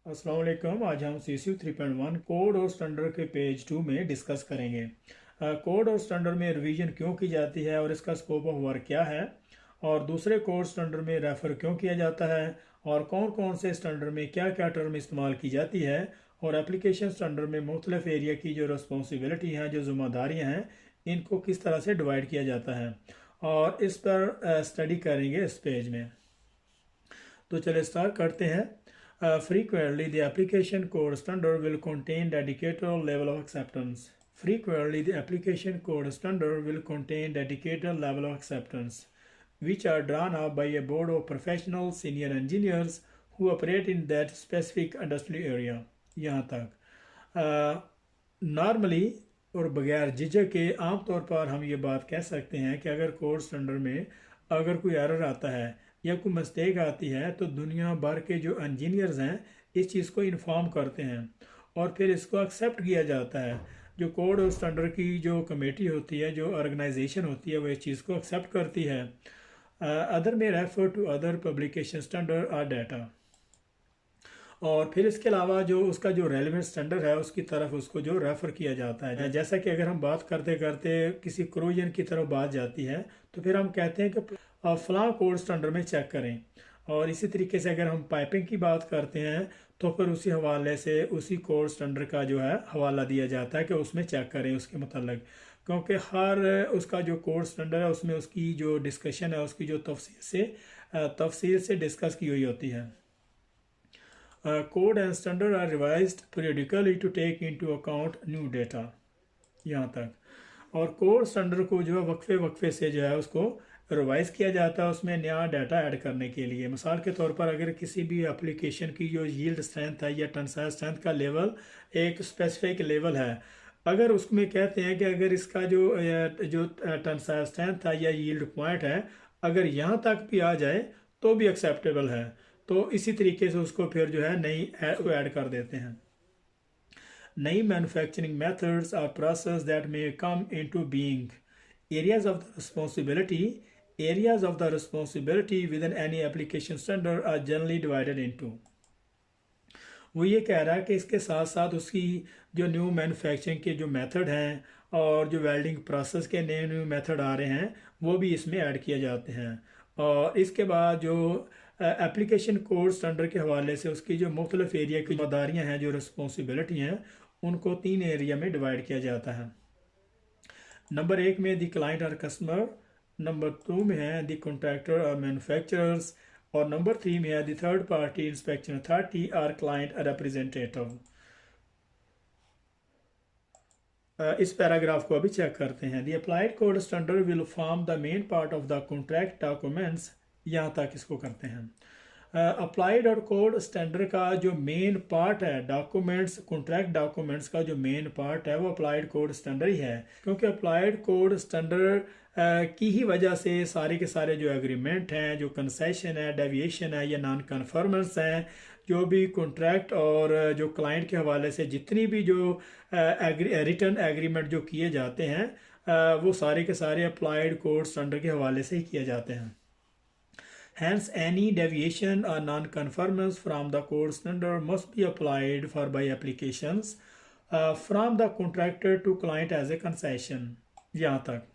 अस्सलाम वालेकुम। आज हम CSU 3.1 कोड और स्टैंडर्ड के पेज 2 में डिस्कस करेंगे। कोड और स्टैंडर्ड में रिवीजन क्यों की जाती है और इसका स्कोप ऑफ वर्क क्या है, और दूसरे कोड स्टैंडर्ड में रेफ़र क्यों किया जाता है, और कौन कौन से स्टैंडर्ड में क्या क्या टर्म इस्तेमाल की जाती है, और एप्लीकेशन स्टैंडर्ड में मुख्तलिफ एरिया की जो रिस्पॉन्सिबिलिटी हैं, जो ज़िम्मेदारियाँ हैं, इनको किस तरह से डिवाइड किया जाता है, और इस पर स्टडी करेंगे इस पेज में। तो चलिए स्टार्ट करते हैं। Frequently, the application code standard will contain dedicated level of acceptance. Frequently, the application code standard will contain dedicated level of acceptance, which are drawn up by a board of professional senior engineers who operate in that specific industry area. यहाँ तक normally और बगैर झिझक के आम तौर पर हम ये बात कह सकते हैं कि अगर कोड स्टैंडर्ड में अगर कोई एरर आता है या कोई मिस्टेक आती है तो दुनिया भर के जो इंजीनियर्स हैं इस चीज़ को इन्फॉर्म करते हैं और फिर इसको एक्सेप्ट किया जाता है। जो कोड और स्टैंडर्ड की जो कमेटी होती है, जो ऑर्गेनाइजेशन होती है, वो इस चीज़ को एक्सेप्ट करती है। अदर में refer to other publication standard और डाटा। और फिर इसके अलावा जो उसका जो रेलिवेंट स्टैंडर्ड है उसकी तरफ उसको जो रेफ़र किया जाता है। जैसा कि अगर हम बात करते करते किसी क्रोजन की तरफ बात जाती है तो फिर हम कहते हैं कि फ़लाँ कोड स्टैंडर्ड में चेक करें। और इसी तरीके से अगर हम पाइपिंग की बात करते हैं तो फिर उसी हवाले से उसी कोड स्टैंडर्ड का जो है हवाला दिया जाता है कि उसमें चेक करें उसके मतलब, क्योंकि हर उसका जो कोड स्टैंडर्ड है उसमें उसकी जो डिस्कशन है उसकी जो तफसील से डिस्कस की हुई होती है। Code and standard are revised periodically to take into account new data। यहाँ तक। और कोड स्टैंडर्ड को जो है वक्फे वक्फे से जो है उसको रिवाइज किया जाता है उसमें नया डाटा ऐड करने के लिए। मिसाल के तौर पर अगर किसी भी एप्लीकेशन की जो यील्ड स्ट्रेंथ है या टेंसाइल स्ट्रेंथ का लेवल एक स्पेसिफिक लेवल है, अगर उसमें कहते हैं कि अगर इसका जो टेंसाइल स्ट्रेंथ है या यील्ड पॉइंट है अगर यहाँ तक भी आ जाए तो भी एक्सेप्टेबल है, तो इसी तरीके से उसको फिर जो है नई को ऐड कर देते हैं। नई manufacturing methods or process that may come into being. Areas of the responsibility areas of the responsibility within any application standard are generally divided into। वो ये कह रहा है कि इसके साथ साथ उसकी जो न्यू मैन्युफैक्चरिंग के जो मेथड हैं और जो वेल्डिंग प्रोसेस के नए न्यू मेथड आ रहे हैं वो भी इसमें ऐड किए जाते हैं। और इसके बाद जो एप्लीकेशन कोड स्टैंडर्ड के हवाले से उसकी जो मुख्तलिफ एरिया की जिम्मेदारियाँ हैं, जो रिस्पॉन्सिबिलिटी हैं, उनको 3 एरिया में डिवाइड किया जाता है। नंबर 1 में द क्लाइंट और कस्टमर, नंबर 2 में है द कॉन्ट्रैक्टर और मैन्युफैक्चरर्स, और नंबर 3 में है the third party inspection authority और क्लाइंट रिप्रेजेंटेटिव। इस पैराग्राफ को अभी चेक करते हैं। The applied code standard will form the main part of the contract documents. यहाँ तक इसको करते हैं। अप्लाइड और कोड स्टैंडर्ड का जो मेन पार्ट है डॉक्यूमेंट्स, कॉन्ट्रैक्ट डॉक्यूमेंट्स का जो मेन पार्ट है वो अप्लाइड कोड स्टैंडर्ड ही है, क्योंकि अप्लाइड कोड स्टैंडर्ड की ही वजह से सारे के सारे जो एग्रीमेंट हैं, जो कंसेशन है, डेविएशन है या नॉन कन्फर्मेंस हैं, जो भी कॉन्ट्रैक्ट और जो क्लाइंट के हवाले से जितनी भी जो रिटर्न एग्रीमेंट जो किए जाते हैं वो सारे के सारे अप्लाइड कोड स्टैंडर्ड के हवाले से ही किए जाते हैं। Hence, any deviation or non-conformance from the code standard must be applied for by applications from the contractor to client as a concession। यहाँ तक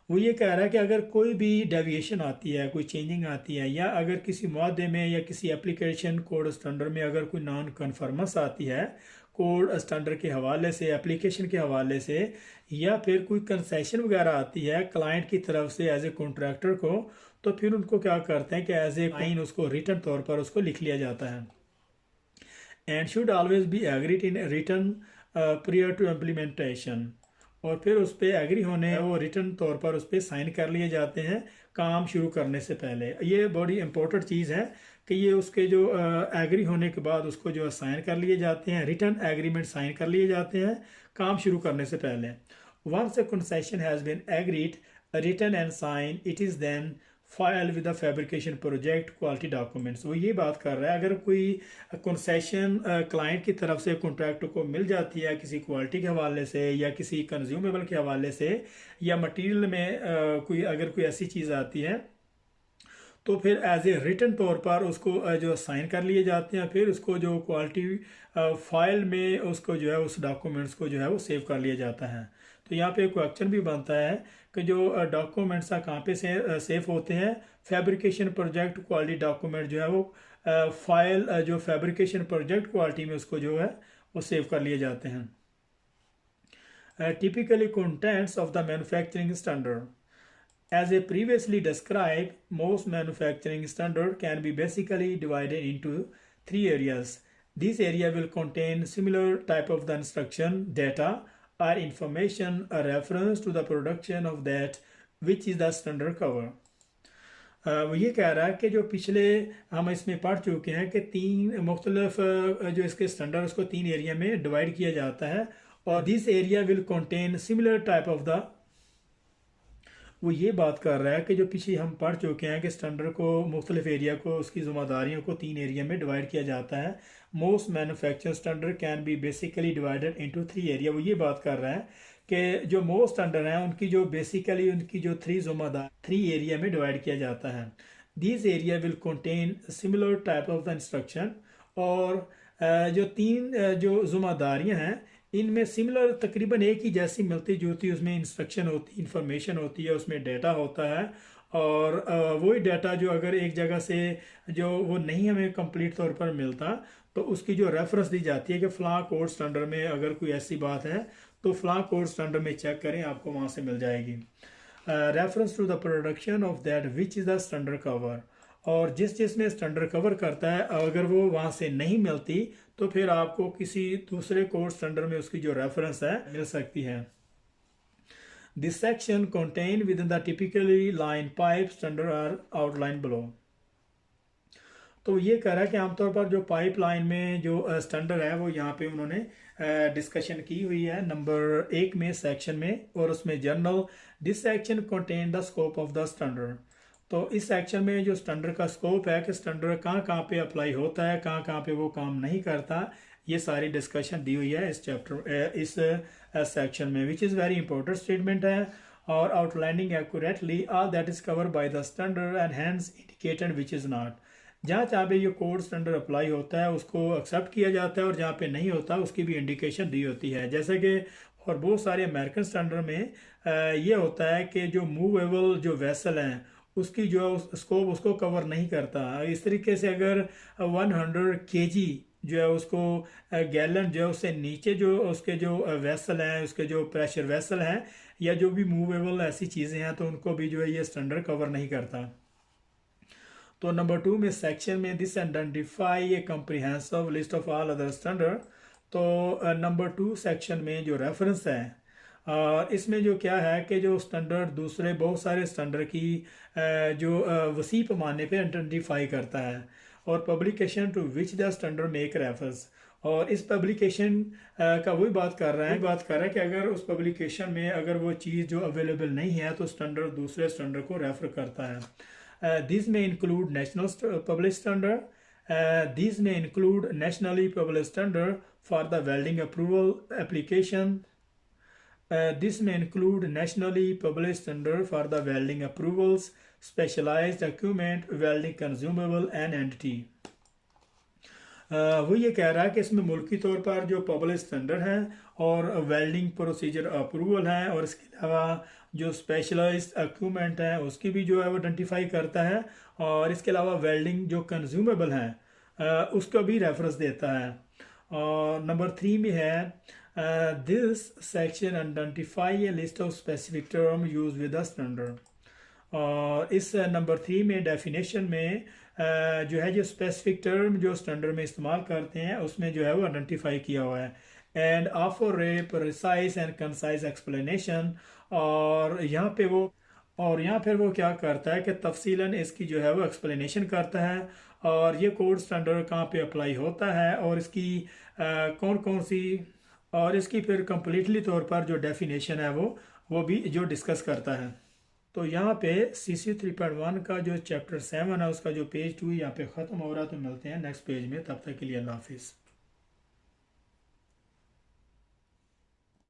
वो ये कह रहा है कि अगर कोई भी डेविएशन आती है, कोई चेंजिंग आती है, या अगर किसी मुआदे में या किसी एप्लीकेशन कोड स्टैंडर्ड में अगर कोई नॉन कन्फर्मेंस आती है कोड स्टैंडर्ड के हवाले से, एप्लीकेशन के हवाले से, या फिर कोई कंसेशन वगैरह आती है क्लाइंट की तरफ से एज ए कॉन्ट्रैक्टर को, तो फिर उनको क्या करते हैं कि एज ए लाइन उसको रिटर्न तौर पर उसको लिख लिया जाता है। And should always be agreed in written prior to implementation. और फिर उस पर एग्री होने वो रिटर्न तौर पर उस पर साइन कर लिए जाते हैं काम शुरू करने से पहले। ये बड़ी इंपॉर्टेंट चीज़ है कि ये उसके जो एग्री होने के बाद उसको जो साइन कर लिए जाते हैं, रिटर्न एग्रीमेंट साइन कर लिए जाते हैं काम शुरू करने से पहले। Once a concession has been agreed, written and sign, it is then file with the fabrication project quality documents. वो ये बात कर रहा है अगर कोई कंसेशन क्लाइंट की तरफ से कॉन्ट्रैक्ट को मिल जाती है किसी क्वालिटी के हवाले से या किसी कंज्यूमेबल के हवाले से, या मटेरियल में कोई अगर कोई ऐसी चीज़ आती है तो फिर एज ए रिटन तौर पर उसको जो साइन कर लिए जाते हैं, फिर उसको जो क्वालिटी फाइल में उसको जो है उस डॉक्यूमेंट्स को जो है वो सेव कर लिया जाता है। तो यहाँ पे क्वेश्चन भी बनता है कि जो डॉक्यूमेंट्स कहाँ पे सेव होते हैं। फैब्रिकेशन प्रोजेक्ट क्वालिटी डॉक्यूमेंट जो है वो फाइल जो फैब्रिकेशन प्रोजेक्ट क्वालिटी में उसको जो है वो सेव कर लिए जाते हैं। Typically contents of the manufacturing standard. As a previously described, most manufacturing standard can be basically divided into three areas. This area will contain similar type of the instruction, data, or information, a reference to the production of that which is the standard cover. वो ये कह रहा है कि जो पिछले हम इसमें पढ़ चुके हैं कि तीन मुख्तलिफ जो इसके स्टैंडर्ड उसको तीन एरिया में डिवाइड किया जाता है, और this area will contain similar type of the, वो ये बात कर रहा है कि जो पीछे हम पढ़ चुके हैं कि स्टैंडर्ड को मुख्तलिफ एरिया को उसकी ज़िम्मेदारियों को तीन एरिया में डिवाइड किया जाता है। Most manufacture standard can be basically divided into three area. वो ये बात कर रहा है कि जो मोस्ट स्टैंडर्ड हैं उनकी जो बेसिकली उनकी जो थ्री एरिया में डिवाइड किया जाता है। This area will contain similar type of the instruction, और जो तीन जो ज़िम्मेदारियाँ हैं इनमें सिमिलर तकरीबन एक ही जैसी मिलती जुलती उसमें इंस्ट्रक्शन होती, इंफॉर्मेशन होती है, उसमें डेटा होता है, और वही डाटा जो अगर एक जगह से जो वो नहीं हमें कंप्लीट तौर पर मिलता तो उसकी जो रेफरेंस दी जाती है कि फ़लाँ कोड स्टैंडर्ड में अगर कोई ऐसी बात है तो फ़लाँ कोड स्टैंडर्ड में चेक करें, आपको वहाँ से मिल जाएगी। Reference to the production of that which is the standard cover, और जिसमें स्टैंडर्ड कवर करता है अगर वो वहाँ से नहीं मिलती तो फिर आपको किसी दूसरे कोड स्टैंडर्ड में उसकी जो रेफरेंस है मिल सकती है। This section contain within the typically line pipe standard are outline below. तो ये कह रहा है कि आमतौर पर जो पाइपलाइन में जो स्टैंडर्ड है वो यहाँ पे उन्होंने डिस्कशन की हुई है नंबर 1 में सेक्शन में, और उसमें journal this section contain the scope of the standard. तो इस सेक्शन में जो स्टैंडर्ड का स्कोप है कि स्टैंडर्ड कहाँ पे अप्लाई होता है, कहाँ पे वो काम नहीं करता, ये सारी डिस्कशन दी हुई है इस चैप्टर इस सेक्शन में, which is very important statement है। और outlining accurately all that is covered by the standard and hence indicated which is not. जहाँ पे ये कोड स्टैंडर्ड अप्लाई होता है उसको एक्सेप्ट किया जाता है, और जहाँ पे नहीं होता उसकी भी इंडिकेशन दी होती है। जैसे कि और बहुत सारे अमेरिकन स्टैंडर्ड में ये होता है कि जो मूवेबल जो वेसल हैं उसकी जो स्कोप उसको कवर नहीं करता। इस तरीके से अगर 100 kg जो है उसको गैलन जो है उससे नीचे जो उसके जो वेसल हैं, उसके जो प्रेशर वेसल हैं या जो भी मूवेबल ऐसी चीज़ें हैं तो उनको भी जो है ये स्टैंडर्ड कवर नहीं करता। तो नंबर 2 में सेक्शन में this identify A comprehensive list of all other standard. तो नंबर 2 सेक्शन में जो रेफरेंस है इसमें जो क्या है कि जो स्टैंडर्ड दूसरे बहुत सारे स्टैंडर्ड की जो वसी पैमाने पे आइडेंटिफाई करता है, और publication to which the standard make reference. और इस पब्लिकेशन का वही बात कर रहा है कि अगर उस पब्लिकेशन में अगर वो चीज़ जो अवेलेबल नहीं है तो स्टैंडर्ड दूसरे स्टैंडर्ड को रेफर करता है। These may include national published standard. These may include nationally published standard for the welding approval application. This may include nationally published standard for the welding approvals, specialized equipment, welding consumable and entity. वो ये कह रहा है कि इसमें मुल्की तौर पर जो पब्लिश स्टैंडर्ड हैं और वेल्डिंग प्रोसीजर अप्रूवल हैं, और इसके अलावा जो स्पेशलाइज्ड इक्विपमेंट है उसकी भी जो है वो आइडेंटिफाई करता है, और इसके अलावा वेल्डिंग जो कंज्यूमेबल हैं उसका भी रेफरेंस देता है। और नंबर 3 में है this section identify A list of specific term use with the standard. और इस नंबर 3 में डेफिनेशन में जो है जो स्पेसिफिक टर्म जो स्टैंडर्ड में इस्तेमाल करते हैं उसमें जो है वो आइडेंटिफाई किया हुआ है, and offer A precise and concise explanation. और यहाँ पे वो क्या करता है कि तफसीलन इसकी जो है वो एक्सप्लेनेशन करता है, और ये कोड स्टैंडर्ड कहाँ पे अप्लाई होता है और इसकी कौन कौन सी, और इसकी फिर कम्प्लीटली तौर पर जो डेफिनेशन है वो भी जो डिस्कस करता है। तो यहाँ पे CC 3.1 का जो चैप्टर 7 है उसका जो पेज 2 यहाँ पे ख़त्म हो रहा है। तो मिलते हैं नेक्स्ट पेज में, तब तक के लिए अल्लाह हाफिज़।